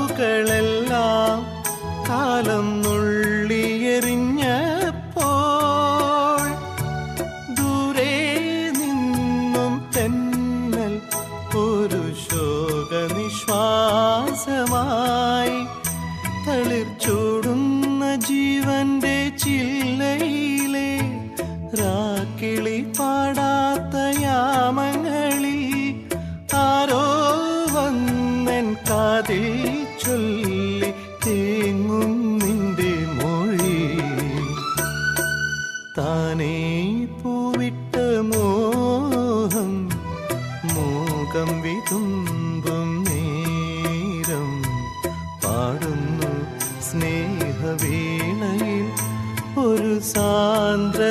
കിനാവുകളെല്ലാം കാലം നുള്ളിയെറിഞ്ഞപ്പോൾ ദൂരെ നിന്നും തെന്നൽ ഒരു ശോകനിശ്വാസമായി തളിർ ചൂടുന്ന ജീവന്റെ ചില്ലയിലെ രാക്കിളി പാടാത്ത യാമങ്ങളിൽ ആരോ വന്നെൻ കാതിൽ ചൊല്ലി തേങ്ങും നിന്റെ മൊഴി താനേ പൂവിട്ട മോഹം മോകം വിതുമ്പും നേരം പാടുന്നു സ്നേഹവേളയിൽ ഒരു സാന്ദ്ര